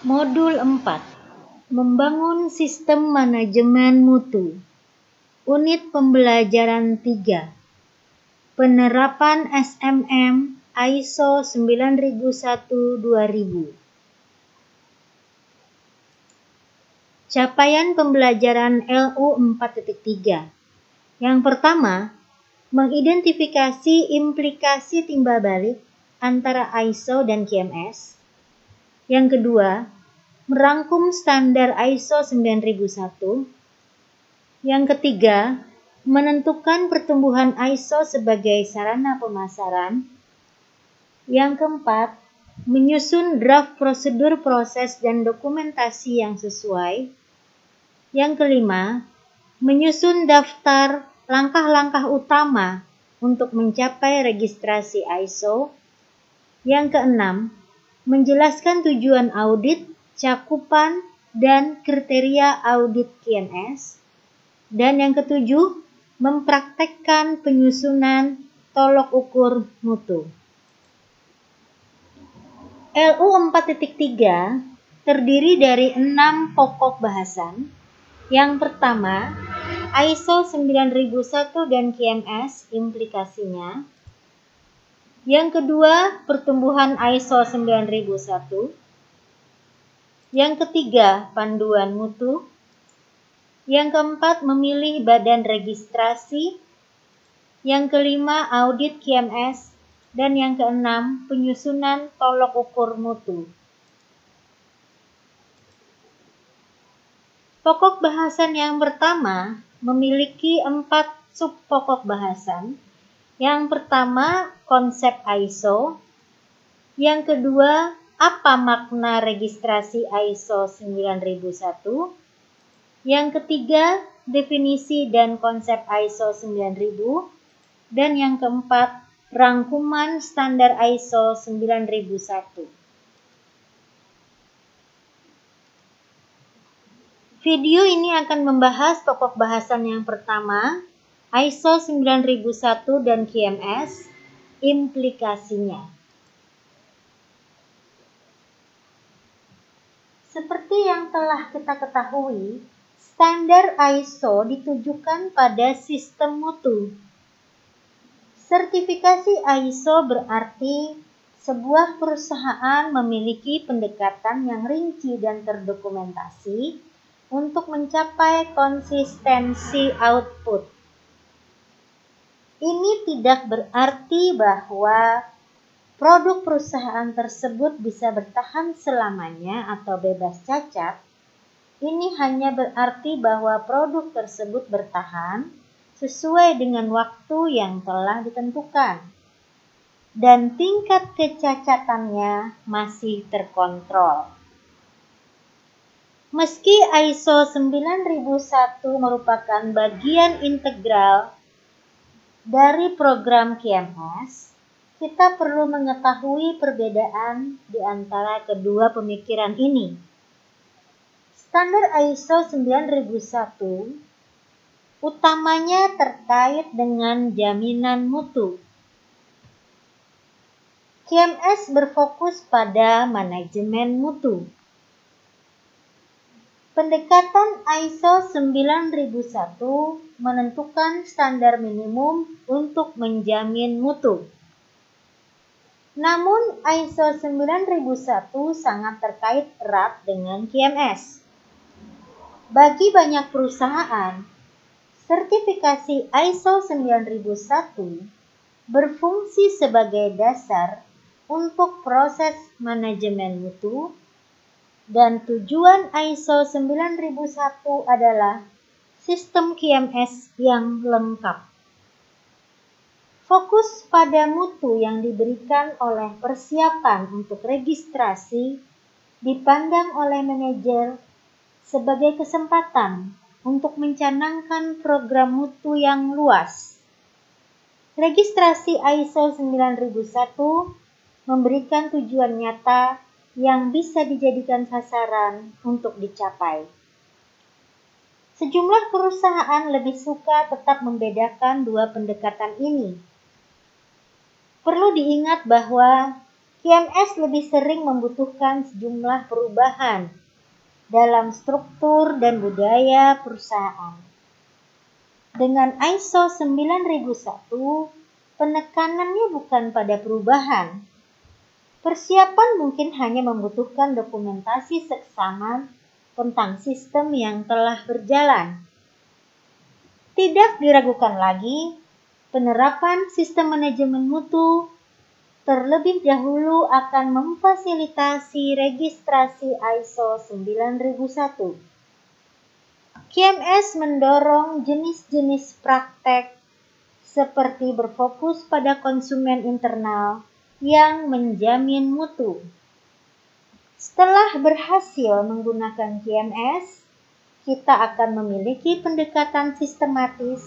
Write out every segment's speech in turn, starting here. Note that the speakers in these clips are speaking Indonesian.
Modul 4. Membangun sistem manajemen mutu. Unit pembelajaran 3. Penerapan SMM ISO 9001-2000. Capaian pembelajaran LU 4.3. Yang pertama, mengidentifikasi implikasi timbal balik antara ISO dan QMS. Yang kedua, merangkum standar ISO 9001. Yang ketiga, menentukan pertumbuhan ISO sebagai sarana pemasaran. Yang keempat, menyusun draft prosedur proses dan dokumentasi yang sesuai. Yang kelima, menyusun daftar langkah-langkah utama untuk mencapai registrasi ISO. Yang keenam, menjelaskan tujuan audit, cakupan, dan kriteria audit QMS. Dan yang ketujuh, mempraktekkan penyusunan tolok ukur mutu. LU 4.3 terdiri dari 6 pokok bahasan. Yang pertama, ISO 9001 dan QMS implikasinya. Yang kedua, pertumbuhan ISO 9001. Yang ketiga, panduan mutu. Yang keempat, memilih badan registrasi. Yang kelima, audit QMS. Dan yang keenam, penyusunan tolok ukur mutu. Pokok bahasan yang pertama memiliki 4 subpokok bahasan. Yang pertama, konsep ISO. Yang kedua, apa makna registrasi ISO 9001. Yang ketiga, definisi dan konsep ISO 9000. Dan yang keempat, rangkuman standar ISO 9001. Video ini akan membahas pokok bahasan yang pertama, ISO 9001 dan QMS, implikasinya. Seperti yang telah kita ketahui, standar ISO ditujukan pada sistem mutu. Sertifikasi ISO berarti sebuah perusahaan memiliki pendekatan yang rinci dan terdokumentasi untuk mencapai konsistensi output. Ini tidak berarti bahwa produk perusahaan tersebut bisa bertahan selamanya atau bebas cacat. Ini hanya berarti bahwa produk tersebut bertahan sesuai dengan waktu yang telah ditentukan dan tingkat kecacatannya masih terkontrol. Meski ISO 9001 merupakan bagian integral dari program QMS, kita perlu mengetahui perbedaan di antara kedua pemikiran ini. Standar ISO 9001 utamanya terkait dengan jaminan mutu. QMS berfokus pada manajemen mutu. Pendekatan ISO 9001 menentukan standar minimum untuk menjamin mutu. Namun ISO 9001 sangat terkait erat dengan QMS. Bagi banyak perusahaan, sertifikasi ISO 9001 berfungsi sebagai dasar untuk proses manajemen mutu. Dan tujuan ISO 9001 adalah sistem QMS yang lengkap. Fokus pada mutu yang diberikan oleh persiapan untuk registrasi dipandang oleh manajer sebagai kesempatan untuk mencanangkan program mutu yang luas. Registrasi ISO 9001 memberikan tujuan nyata yang bisa dijadikan sasaran untuk dicapai. Sejumlah perusahaan lebih suka tetap membedakan dua pendekatan ini. Perlu diingat bahwa QMS lebih sering membutuhkan sejumlah perubahan dalam struktur dan budaya perusahaan. Dengan ISO 9001, penekanannya bukan pada perubahan. Persiapan mungkin hanya membutuhkan dokumentasi seksama tentang sistem yang telah berjalan. Tidak diragukan lagi, penerapan sistem manajemen mutu terlebih dahulu akan memfasilitasi registrasi ISO 9001. QMS mendorong jenis-jenis praktek seperti berfokus pada konsumen internal yang menjamin mutu. Setelah berhasil menggunakan QMS, kita akan memiliki pendekatan sistematis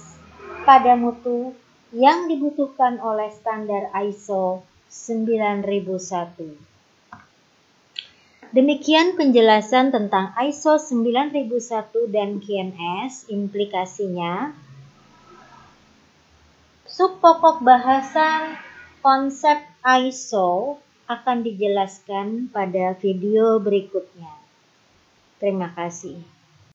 pada mutu yang dibutuhkan oleh standar ISO 9001. Demikian penjelasan tentang ISO 9001 dan QMS, implikasinya. Subpokok bahasan konsep ISO akan dijelaskan pada video berikutnya. Terima kasih.